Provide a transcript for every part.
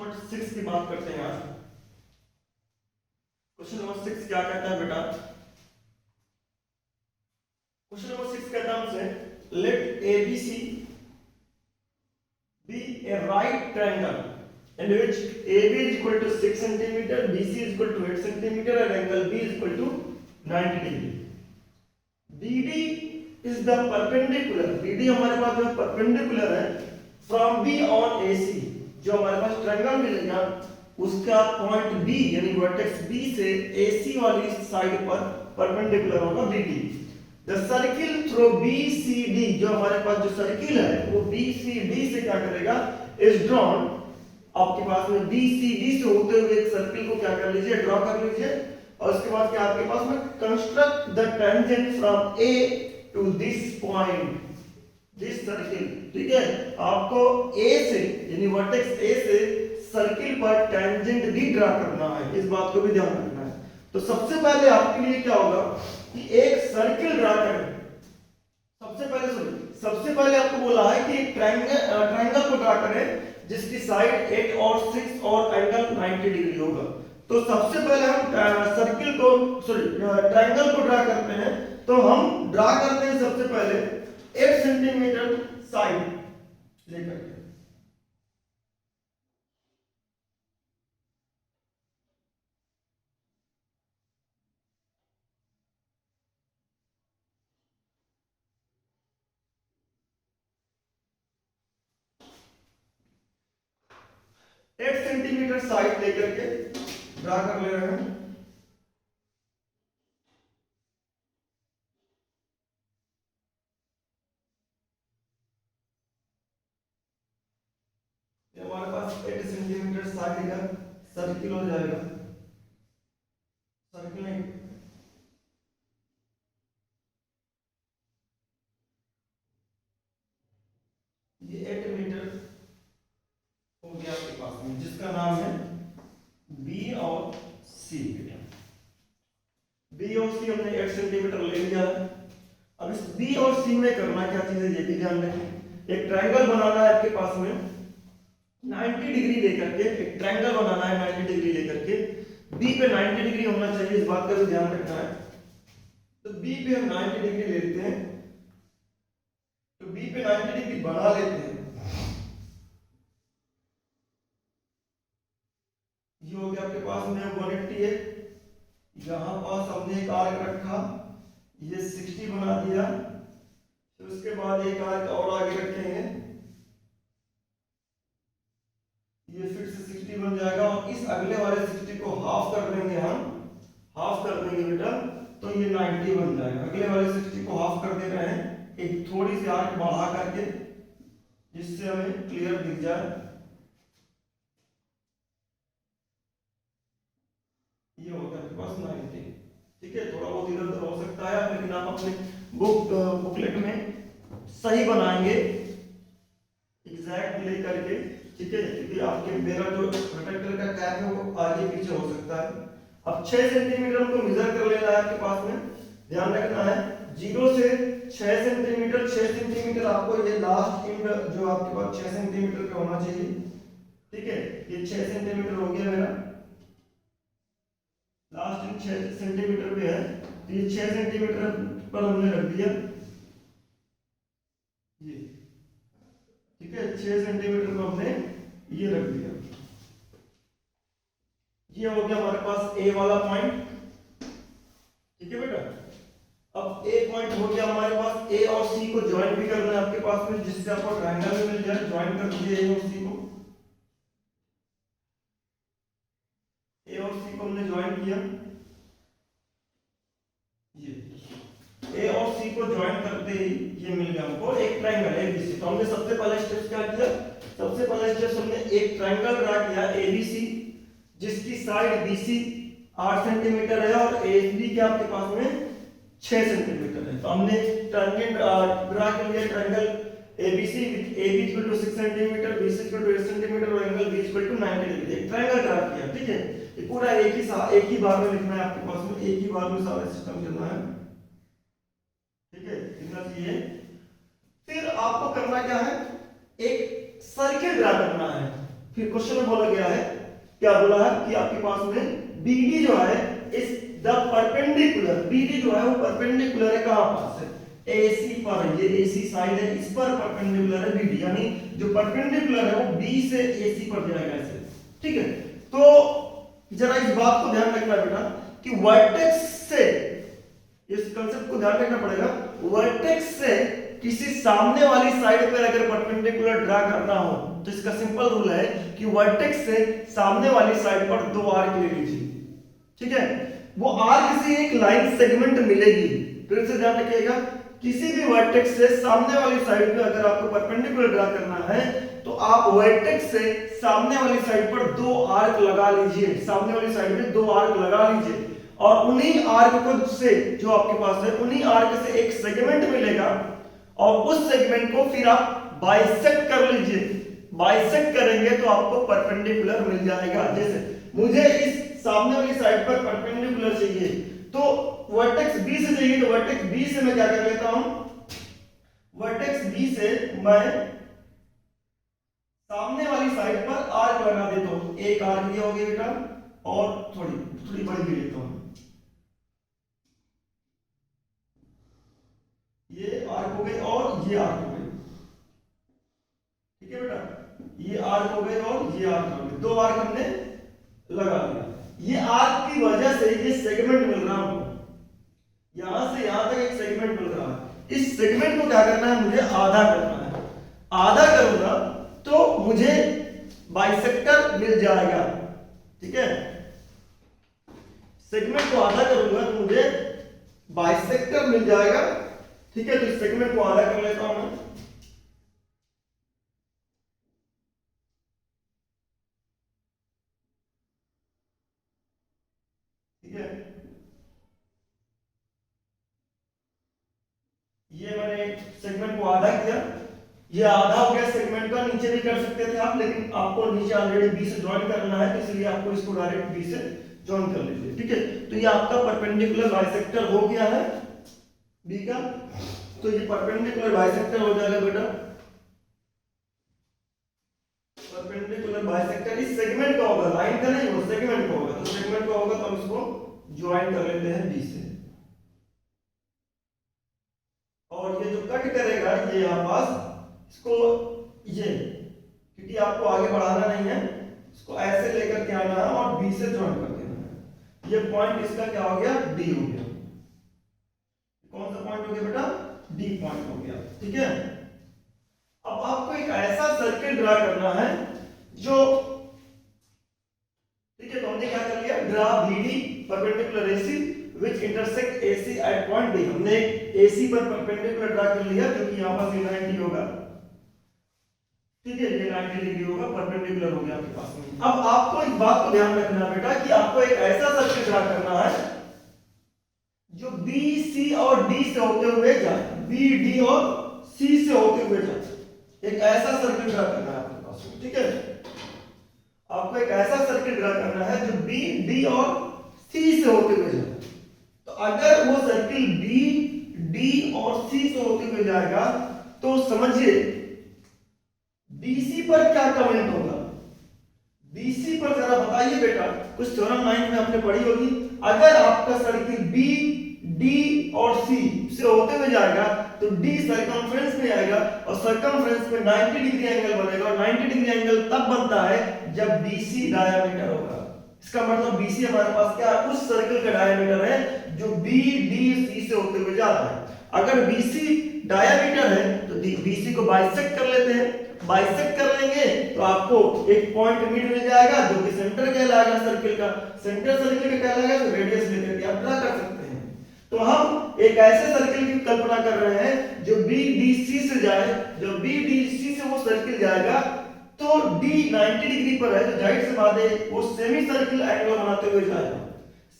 Number 6 की बात करते हैं आज। क्वेश्चन नंबर 6 क्या कहता है बेटा? क्वेश्चन नंबर 6 कहता है हमसे late ABC be a right triangle in which AB is equal to 6 centimeter, BC is equal to 8 centimeter and angle B is equal to 90 degree. BD is the perpendicular, BD हमारे पास जो perpendicular है from B on AC, जो हमारे पास triangle मिलेगा उसका point B यानी vertex B से AC वाली साइड पर परपेंडिकुलर होगा BD. The circle through BCD, जो हमारे पास जो सर्किल है वो BCD से क्या करेगा, इज ड्रॉन. आपके पास में BCD से होते हुए एक सर्किल को क्या कर लीजिए, ड्रॉ कर लीजिए. और उसके बाद क्या आपके पास में construct the tangent from A to this point, this circle. ठीक है, आपको A से यानी वर्टेक्स A से सर्किल पर टेंजेंट भी ड्रा करना है, इस बात को भी ध्यान रखना है. तो सबसे पहले आपके लिए क्या होगा कि एक सर्किल ड्रा करें. सबसे पहले आपको बोला है कि ट्रायंगल को ड्रा करें जिसकी साइड 8 और 6 और एंगल 90 डिग्री होगा. तो सबसे पहले हम सर्किल को ट्रायंगल को ड्रा करते हैं. तो हम ड्रा करते हैं सबसे पहले 8 सेंटीमीटर साइड लेकर के. एट सेंटीमीटर साइड लेकर के ड्रा कर ले रहे हैं. हमारे पास 8 सेंटीमीटर साइड का सर्किल हो जाएगा. सर्किल में ये 8 मीटर हो गया आपके पास में, जिसका नाम है B और C. B और C हमने 8 सेंटीमीटर ले लिया है. अब इस B और C में करना क्या चीज है ये भी ध्यान रखें. एक ट्रायंगल बनाना है आपके पास में 90 डिग्री लेकर के, एक ट्रायंगल बनाना है 90 डिग्री लेकर के. B पे 90 डिग्री होना चाहिए, इस बात का भी ध्यान रखना है. तो B पे हम 90 डिग्री लेते हैं. तो B पे 90 डिग्री बना लेते हैं. ये हो गया आपके पास में 180 है. यहां पास हमने एक आर्क रखा, ये 60 बना दिया. फिर उसके बाद एक आर्क और आगे रखेंगे, ये फिर से 60 बन जाएगा. और इस अगले वाले 60 को हाफ कर देंगे, हम हाफ कर देंगे बेटा, तो ये 90 बन जाएगा. अगले वाले 60 को हाफ कर दे रहे हैं एक थोड़ी सी आर्क बढ़ा करके, जिससे हमें क्लियर दिख जाए. ये होगा आपके पास 90. ठीक है, थोड़ा बहुत इधर उधर हो सकता है, लेकिन आप अपने बुकलेट में सही बनाएंगे एग्जैक्ट लेकर के. ठीक है, क्योंकि आपके मेरा जो प्रोटेक्टर का कैप है वो आगे पीछे हो सकता है. अब 6 सेंटीमीटर हमको मेजर कर लेना है आपके पास में. ध्यान रखना है 0 से 6 सेंटीमीटर. 6 सेंटीमीटर आपको ये लास्ट एंड जो आपके पास 6 सेंटीमीटर पे होना चाहिए. ठीक है, ये 6 सेंटीमीटर हो गया मेरा, लास्ट एंड 6 सेंटीमीटर पे है. तो ये 6 सेंटीमीटर पर हमने रख दिया ये. ठीक है, 6 सेंटीमीटर को हमने ये रख दिया. ये हो गया हमारे पास A वाला पॉइंट. ठीक है बेटा, अब A पॉइंट हो गया हमारे पास. A और C को ज्वाइन भी करना है आपके पास में, जिससे आपको ट्रायंगल में मिल जाए. ज्वाइन कर दीजिए A और C को. A और C को हमने ज्वाइन किया. ये A और C को ज्वाइन करते ही ये मिल गया हमको एक ट्रायंगल ABC. तो हमने सबसे पहला स्टेप क्या किया, सबसे पहला स्टेप हमने एक ट्रायंगल ड्रा किया ABC, जिसकी साइड BC 8 सेंटीमीटर है और AB के आपके पास में 6 सेंटीमीटर है. तो हमने ट्रायंगल ड्रा कर लिया triangle ABC with AB equal to 6 centimetre, BC equal to 8 centimetre और angle B equal to 90 degree. एक ट्रायंगल ड्रा किया. ठीक है, ये पूरा एक ही बार में लिखना है आपके पास में, एक ही बार में सारा सिस्टम चलना है. ठीक है, इतना चाहिए. फिर आपको करना क्या है, एक सर्किल ड्रा करना है. फिर क्वेश्चन में बोला गया है, क्या बोला है कि आपके पास में बीडी जो है इस द परपेंडिकुलर, बीडी जो है वो परपेंडिकुलर है कहां पास है, AC पर, ये AC साइड है, इस पर परपेंडिकुलर है बीडी, यानी जो परपेंडिकुलर है वो B से AC पर जाएगा ऐसे, ठीक है। तो जरा इस बात को ध्यान रखना बेटा कि वर्टेक्स से, इस कंसेप्ट को ध्यान रखना पड़ेगा, वर्टेक्स से किसी सामने वाली साइड पर अगर परपेंडिकुलर ड्रा करना हो तो इसका सिंपल रूल है कि वर्टेक्स से सामने वाली साइड पर दो आर्क ले लीजिए, ठीक है। वो आर्क से एक लाइन सेगमेंट मिलेगी, फिर से ध्यान रखिएगा, किसी भी वर्टेक्स से सामने वाली साइड पे अगर आपको परपेंडिकुलर ड्रा करना है तो आप वर्टेक्स से सामने वाली साइड पर दो आर्क लगा लीजिए, सामने वाली साइड में दो आर्क लगा लीजिए, और उन्हीं आर्क को से जो आपके पास है उन्हीं आर्क से एक सेगमेंट मिलेगा, और उस सेगमेंट को फिर आप बाइसेक्ट कर लीजिए, बाइसेक्ट करेंगे तो आपको परपेंडिकुलर मिल जाएगा। जैसे मुझे इस सामने वाली साइड पर परपेंडिकुलर चाहिए, तो वर्टेक्स बी से चाहिए, तो वर्टेक्स बी से मैं क्या कर लेता हूं, वर्टेक्स बी से मैं सामने वाली साइड पर आर्क लगा देता हूं, एक आर्क ये हो गया बेटा, और थोड़ी बड़ी भी लेता हूं, ये आर्क हो गई और ये आर्क हो गई, ठीक है बेटा, ये आर्क हो गए और ये आर्क हो गए, दो आर्क हमने लगा दिया। ये आर्क की वजह से ये सेगमेंट मिल रहा है, यहां से यहां तक एक सेगमेंट मिल रहा है। इस सेगमेंट को क्या करना है, मुझे आधा करना है, आधा करूंगा तो मुझे बाइसेक्टर मिल जाएगा, ठीक है। सेगमेंट को आधा करूंगा तो मुझे बाइसेक्टर मिल जाएगा, ठीक है। तो इस सेगमेंट को आधा कर लेता हूं मैं, ठीक है। ये मैंने सेगमेंट को आधा किया, ये आधा हो गया सेगमेंट का, नीचे भी कर सकते थे आप, लेकिन आपको नीचे ऑलरेडी बी से ज्वाइन करना है, तो इसलिए आपको इसको डायरेक्ट बी से ज्वाइन कर लीजिए, ठीक है। तो ये आपका परपेंडिकुलर बाइसेक्टर हो गया है बी का, तो ये परपेंडिकुलर बाइसेक्टर हो जाएगा बेटा, परपेंडिकुलर बाइसेक्टर इस सेगमेंट का होगा, लाइन का नहीं होगा, सेगमेंट का होगा, तो सेगमेंट का होगा तो हम इसको ज्वाइन कर लेते हैं बी से, और ये जो कट करेगा ये यहां पास, इसको ये, क्योंकि आपको आगे बढ़ाना नहीं है, इसको ऐसे लेकर के आना है और बी से ज्वाइन कर देना है। ये पॉइंट इसका क्या हो गया, डी हो गया, कौन सा पॉइंट हो गया बेटा, डी पॉइंट हो गया, ठीक है। अब आपको एक ऐसा सर्किल ड्रा करना है जो, ठीक है, तो हमने क्या कर लिया, draw BD perpendicular AC which intersect AC at point D, हमने एक AC पर परपेंडिकुलर ड्रा कर लिया, क्योंकि यहां पर 90 होगा, ठीक है, ये 90 डिग्री होगा, परपेंडिकुलर हो गया आपके पास में। अब आपको इस बात को ध्यान रखना बेटा कि आपको एक ऐसा सर्किल ड्रा करना है जो B, C और D से होते हुए जाए, B, D और C से होते हुए जाए, एक ऐसा सर्किल ड्रा करना है आपके पास में, ठीक है। आपको एक ऐसा सर्किल ड्रा करना है जो B, D और C से होते हुए जाए। तो अगर वो सर्किल B, D और C से होते हुए जाएगा तो समझिए BC पर क्या कमेंट होगा, BC पर जरा बताइए बेटा, कुछ थ्योरम 9 में आपने पढ़ी होगी, अगर आपका सर्किल B, D और C से होते हुए जाएगा तो D सर्कमफ्रेंस में आएगा, और सर्कमफ्रेंस में 90 डिग्री एंगल बनेगा, और 90 डिग्री एंगल तब बनता है जब BC डायमीटर होगा। इसका मतलब BC हमारे पास क्या, उस सर्कल का डायमीटर है जो B, D, C से होते हुए जाता है। अगर BC डायमीटर है तो BC को बाइसेक्ट कर लेते हैं, बाइसेक्ट कर लेंगे तो आपको एक पॉइंट मिड मिल जाएगा जो कि सेंटर कहलाएगा सर्किल का, सेंटर सर्किल का कहलाएगा, तो रेडियस लेकर के आप ड्रा कर सकते हैं। तो हम एक ऐसे सर्किल की कल्पना कर रहे हैं जो BDC से जाए, जब BDC से वो सर्किल जाएगा तो D 90 डिग्री पर है, तो जाहिर सी बात है वो सेमी सर्किल एंगल बनाते हुए जाएगा।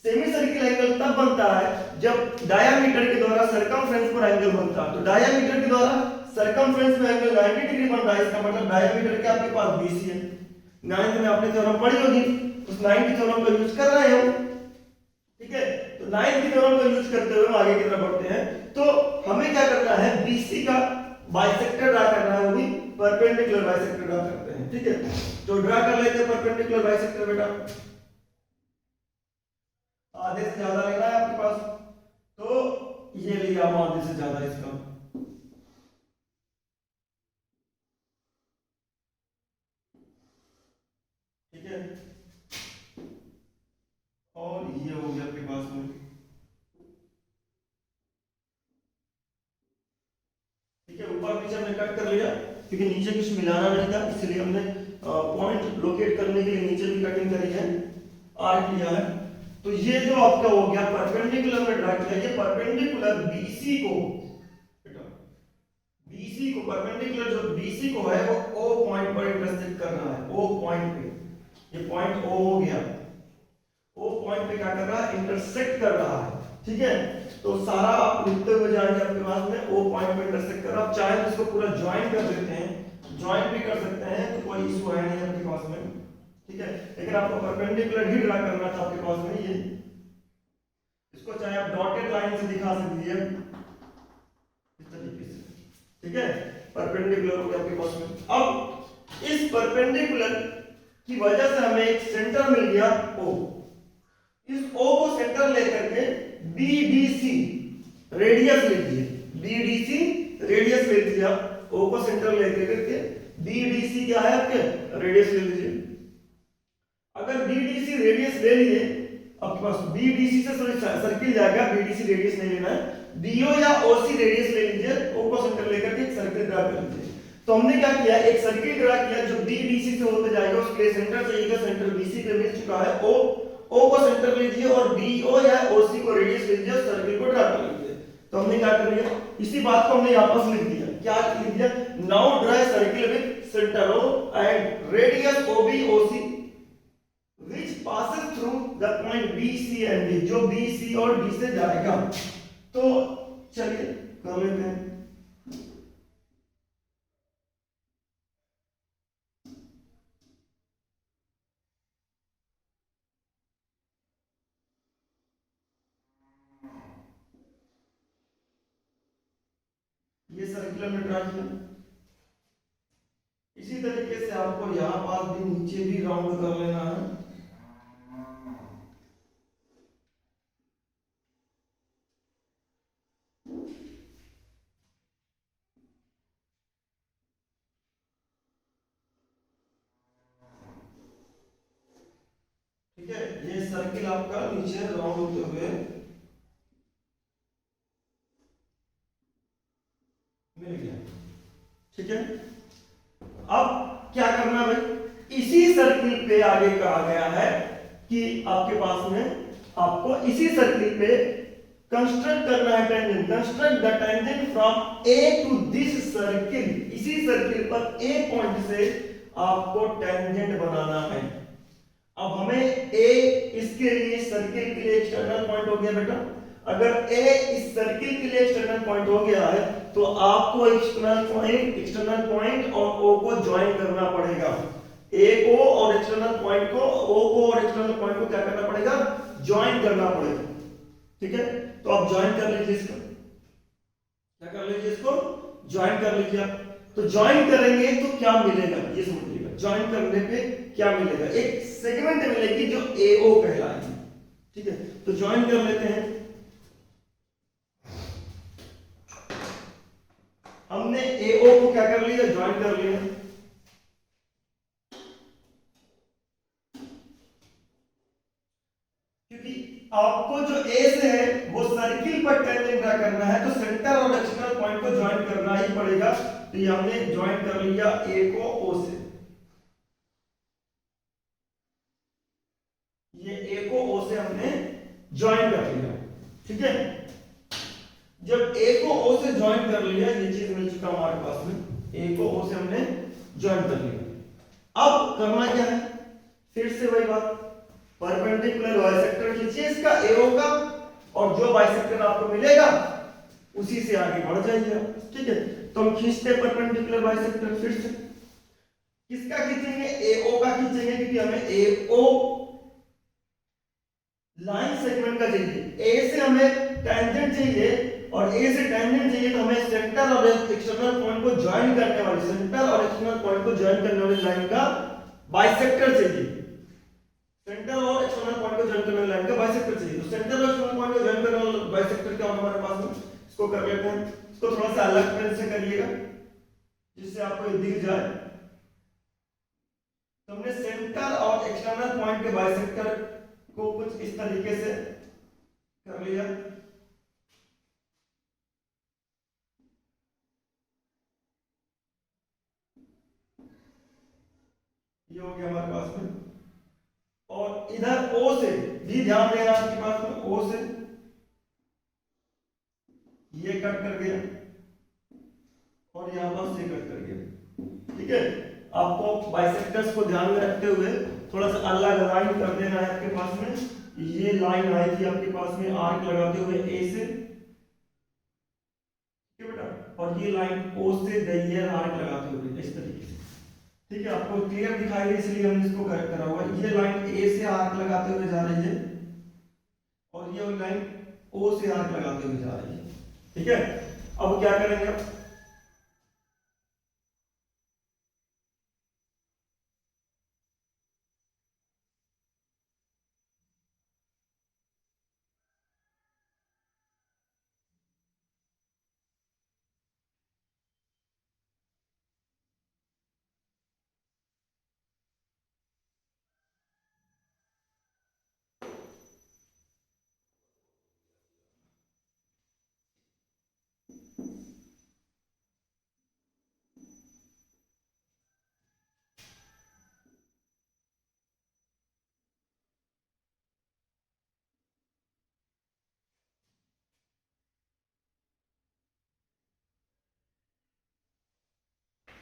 सेमी सर्किल एंगल तब बनता है जब डायमीटर के द्वारा सरकमफ्रेंस पर एंगल बनता है, तो डायमीटर के द्वारा सरकमफ्रेंस में एंगल 90 डिग्री बन रहा है, इसका मतलब डायमीटर क्या आपके पास BC है। 9th में आपने थ्योरम पढ़ी होगी, उस 9th थ्योरम का यूज कर रहे हो, ठीक है। तो 9th थ्योरम का यूज करते हुए हम आगे की तरफ बढ़ते हैं। तो हमें क्या करना है, BC का बाइसेक्टर ड्रा करना है, वो भी परपेंडिकुलर बाइसेक्टर ड्रा करते हैं। ठीक है, तो ड्रा कर लेते हैं परपेंडिकुलर बाइसेक्टर बेटा। आधे से ज्यादा लेना है आपके पास, तो ये लिया आधे से ज्यादा इसका। ठीक है, और ये हो गया आपके पास में। ठीक है, ऊपर नीचे हमने कट कर लिया क्योंकि नीचे कुछ मिलाना नहीं था, इसलिए हमने पॉइंट लोकेट करने के लिए नीचे भी कटिंग करी है, आर्क लिया है। तो ये जो आपका हो गया परपेंडिकुलर में ड्रा किया, ये परपेंडिकुलर BC को, BC को परपेंडिकुलर जो BC को है वो O पॉइंट पर इंटरसेक्ट कर रहा है। O पॉइंट पे, ये पॉइंट O हो गया, O पॉइंट पे क्या कर रहा है, इंटरसेक्ट कर रहा है। ठीक है, तो सारा आप लिखते हुए जाएंगे आपके पास में O पॉइंट पे इंटरसेक्ट कर रहा है। आप चाहे तो इसको पूरा ज्वाइन कर देते हैं, ज्वाइन भी कर सकते हैं, तो कोई इशू है नहीं आपके पास में। ठीक है, लेकिन आपको परपेंडिकुलर ही ड्रा करना था आपके पास में। ये इसको चाहे आप डॉटेड लाइन से दिखा सकते हैं इस तरीके से। ठीक है, परपेंडिकुलर हो गया आपके पास में। अब इस परपेंडिकुलर की वजह से हमें एक सेंटर मिल गया O। इस O को सेंटर लेकर के BDC रेडियस ले लीजिए, BDC रेडियस ले लीजिए आप। O को सेंटर लेकर के BDC क्या है आपके, रेडियस ले लीजिए। अगर BDC रेडियस ले लिए आपके पास, BDC से सर्किल जाएगा, BDC रेडियस नहीं लेना है, BO या OC रेडियस ले लीजिए, O को सेंटर लेकर के एक सर्किल ड्रा कर लीजिए। तो हमने क्या किया, एक सर्किल ड्रा किया जो BDC से होते जाएगा, उसके लिए सेंटर चाहिएगा, सेंटर BC पे मिल चुका है O। O को सेंटर लीजिए और BO या OC को रेडियस लीजिए और सर्किल को ड्रा कर लीजिए। तो हमने क्या कर लिया, इसी बात को हमने यहाँ पर लिख दिया। क्या लिख दिया, now draw circle with centre O and radius OB OC which passes through the point BC and D, जो BC और D से जाएगा। तो चलिए कर लेते हैं। ये सर्किल हमने ड्रा किया। इसी तरीके से आपको यहां पास भी नीचे भी राउंड कर लेना है। ठीक है, ये सर्किल आपका नीचे राउंड होते हुए मिल गया। ठीक है, अब क्या करना है, इसी सर्किल पे आगे कहा गया है कि आपके पास में आपको इसी सर्किल पे कंस्ट्रक्ट करना है tangent. Construct the tangent from A to this circle. इसी सर्किल पर A पॉइंट से आपको टेंजेंट बनाना है। अब हमें A इसके लिए सर्किल के लिए एक्सटर्नल पॉइंट हो गया बेटा। अगर A इस सर्किल के लिए एक्सटर्नल पॉइंट हो गया है तो आपको एक्सटर्नल पॉइंट और O को ज्वाइन करना पड़ेगा। A को और एक्सटर्नल पॉइंट को, O को और एक्सटर्नल पॉइंट को क्या करना पड़ेगा, ज्वाइन करना पड़ेगा। ठीक है, तो आप ज्वाइन कर लीजिए इसको, क्या कर लीजिए, इसको ज्वाइन कर लीजिए आप। तो ज्वाइन करेंगे तो क्या मिलेगा ये समझिएगा। ज्वाइन करने पे क्या मिलेगा, एक सेगमेंट मिलेगी जो AO कहलाएगी। ठीक है, तो ज्वाइन कर लेते हैं। हमने AO को क्या कर लिया, ज्वाइन कर लिया। क्योंकि आपको जो A से है वो सर्किल पर टेंजेंट ड्रा करना है, तो सेंटर और एक्सटर्नल पॉइंट को ज्वाइन करना ही पड़ेगा। तो ये हमने ज्वाइन कर लिया A को O से, ये A को O से हमने ज्वाइन कर लिया। ठीक है, जब A को O से ज्वाइन कर लिया, ये चीज मिल चुका हमारे पास में, A को O से हमने ज्वाइन कर लिया। अब करना क्या है, फिर से वही बात, परपेंडिकुलर बाइसेक्टर खींचिए इसका AO का, और जो बाइसेक्टर आपको मिलेगा उसी से आगे बढ़ जाइए। ठीक है, तो हम खींचते परपेंडिकुलर बाइसेक्टर। फिर से किसका खींचेंगे, AO का खींचेंगे, क्योंकि हमें AO लाइन सेगमेंट का चाहिए। A से हमें टेंजेंट चाहिए और ए से टेंजेंट चाहिए तो हमें सेंटर और एक्सटर्नल पॉइंट को ज्वाइन करने वाली लाइन का बाइसेक्टर चाहिए। सेंटर और एक्सटर्नल पॉइंट को ज्वाइन करने वाली लाइन का बाइसेक्टर चाहिए। तो सेंटर और एक्सटर्नल पॉइंट को ज्वाइन करने वाला बाइसेक्टर क्या होगा हमारे पास में, इसको कर लेते हैं। इसको थोड़ा सा अलग पेन से करिएगा जिससे आपको ये दिख जाए। तो हमने सेंटर और एक्सटर्नल पॉइंट के बाइसेक्टर को कुछ इस तरीके से कर लिया। ये हो गया हमारे पास में। और इधर O से भी ध्यान देना आपके पास में, O से ये कट कर गया और यहां पर से कट कर गया। ठीक है, आपको बाइसेक्टर्स को ध्यान में रखते हुए थोड़ा सा अलग लाइन कर देना है आपके पास में। ये लाइन आई थी आपके पास में आर्क लगाते हुए A से, ठीक है बेटा, और ये लाइन O से गई है आर्क लगाते हुए इस तरीके से। ठीक है, आपको क्लियर दिखाई दे इसलिए हमने इसको करेक्ट करा हुआ है। ये लाइन A से आर्क लगाते हुए जा रही है और ये लाइन O से आर्क लगाते हुए जा रही है। ठीक है, अब क्या करेंगे आप,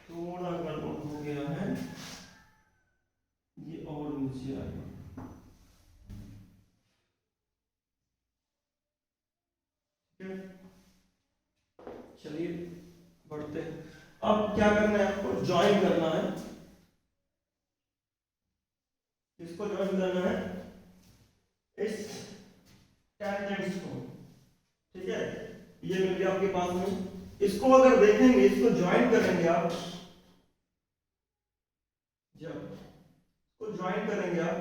थोड़ा गड़बड़ हो गया है, ये और नीचे आ गया। चलिए बढ़ते हैं। अब क्या करना है, आपको ज्वाइन करना है। इसको ज्वाइन करना है इस टेंजेंट्स को। ठीक है, ये मिल गया आपके पास में। इसको अगर देखेंगे, इसको ज्वाइन करेंगे आप, जब इसको ज्वाइन करेंगे आप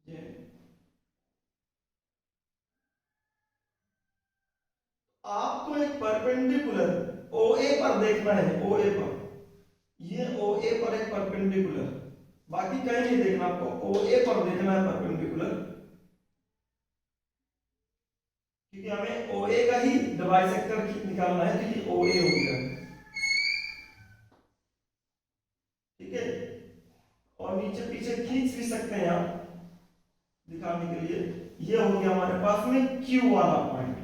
ये, आपको एक परपेंडिकुलर OA पर देखना है। OA पर, ये OA पर एक परपेंडिकुलर, बाकी कहीं नहीं देखना, आपको OA पर देखना है परपेंडिकुलर, क्योंकि हमें OA का ही बाइसेक्टर निकालना है। तो ये OA हो गया, ठीक है, और नीचे पीछे खींच भी सकते हैं आप दिखाने के लिए। ये हो गया हमारे पास में Q वाला पॉइंट।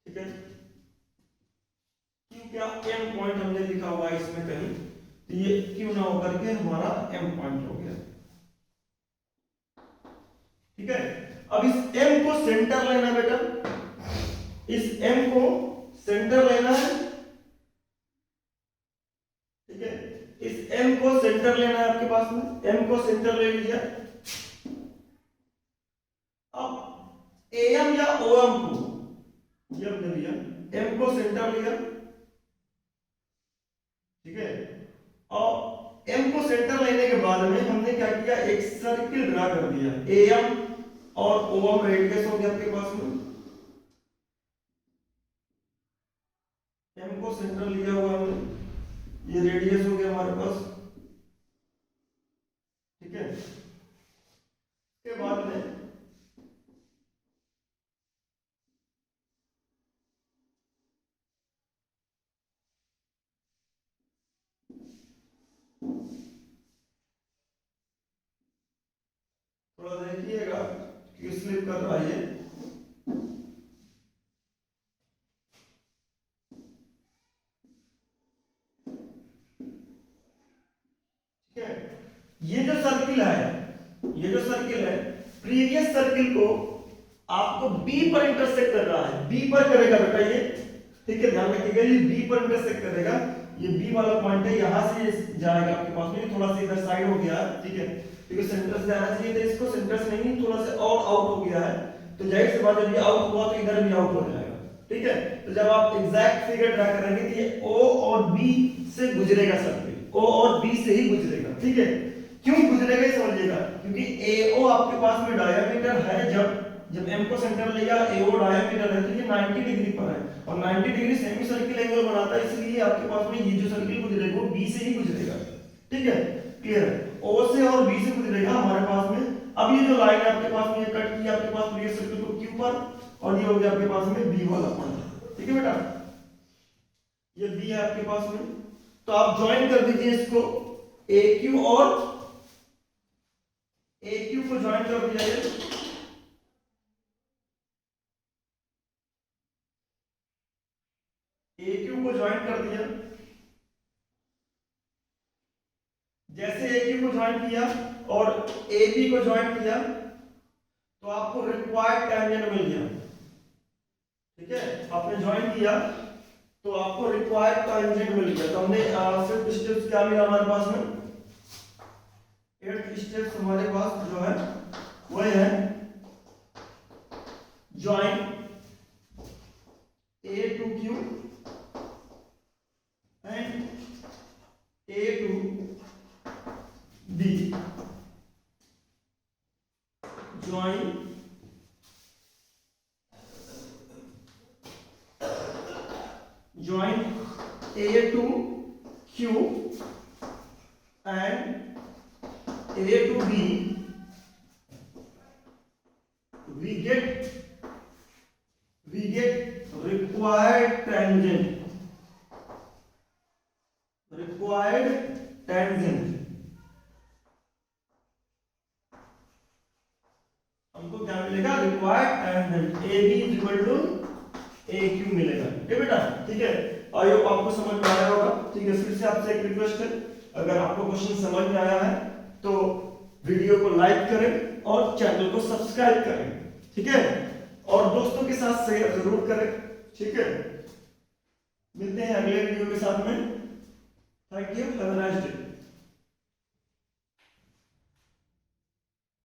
ठीक है, Q क्या, M पॉइंट हमने लिखा हुआ है इसमें कहीं, तो ये Q ना होकर के हमारा M पॉइंट हो गया। ठीक है, अब इस M को सेंटर लेना है बेटा, इस M को सेंटर लेना है। ठीक है, इस M को सेंटर लेना है आपके पास में, M को सेंटर ले लीजिए। अब AM या OM को, ये हमने लिया, M को सेंटर लिया। ठीक है, और M को सेंटर लेने के बाद में हमने क्या किया, एक सर्किल ड्रा कर दिया। AM और OM रेडियस हो गया आपके पास में, M को सेंटर लिया हुआ हमने, ये रेडियस हो गया हमारे पास। ठीक है, इसके बाद में थोड़ा देखिएगा कि स्लिप कर रहा है। ठीक है, ये जो सर्किल है, ये जो सर्किल है, प्रीवियस सर्किल को आपको B पर इंटरसेक्ट कर रहा है, B पर करेगा बेटा ये। ठीक है, ध्यान रखिएगा, ये B पर इंटरसेक्ट करेगा। ये B वाला पॉइंट है, यहां से जाएगा आपके पास में, थोड़ा सा इधर साइड हो गया। ठीक है, क्योंकि सेंटर से आना चाहिए था, इसको सेंटर से नहीं, थोड़ा सा और आउट हो गया है। तो जाहिर सी बात है ये आउट हुआ तो इधर भी आउट हो जाएगा, ठीक है। तो जब आप एग्जैक्ट फिगर ड्रा करेंगे तो ये O और B से गुजरेगा सर्किल, O और B से ही गुजरेगा, ठीक है। क्यों गुजरेगा ये समझिएगा, क्योंकि AO आपके पास में डायमीटर है, जब M को सेंटर लिया, AO डायमीटर है, तो ये 90 डिग्री पर है और 90 डिग्री सेमी सर्किल एंगल बनाता है, इसलिए आपके पास में ये जो सर्किल गुजरेगा वो B से ही गुजरेगा, ठीक है। क्लियर है, O से और B से गुजरेगा हमारे पास में। अब ये जो लाइन है आपके पास में ये कट की आपके पास में ये सर्किल को Q पर, और ये हो गया आपके पास में B वाला पॉइंट, ठीक है बेटा, ये B है आपके पास में। तो आप ज्वाइन कर दीजिए इसको, AQ और AQ को ज्वाइन कर दिया ये, AQ को ज्वाइन कर दिया। जैसे AQ को ज्वाइन किया और AB को ज्वाइन किया तो आपको रिक्वायर्ड टेंजेंट मिल गया, ठीक है। आपने ज्वाइन किया तो आपको रिक्वायर्ड टेंजेंट मिल गया। तो हमने फिफ्थ स्टेप्स क्या मिला हमारे पास में, 8th स्टेप्स हमारे पास जो है वो है join A to Q and A to B, join A to Q and A to B, we get required tangent, हमको क्या मिलेगा, required tangent AB equal to AQ मिलेगा, ठीक है बेटा, ठीक है। आई होप आपको समझ में आया होगा, ठीक है। फिर से आपसे एक रिक्वेस्ट है, अगर आपको क्वेश्चन समझ में आया है तो वीडियो को लाइक करें और चैनल को सब्सक्राइब करें, ठीक है, और दोस्तों के साथ शेयर जरूर करें, ठीक है। मिलते हैं अगले वीडियो के साथ में। Thank you, have a nice day.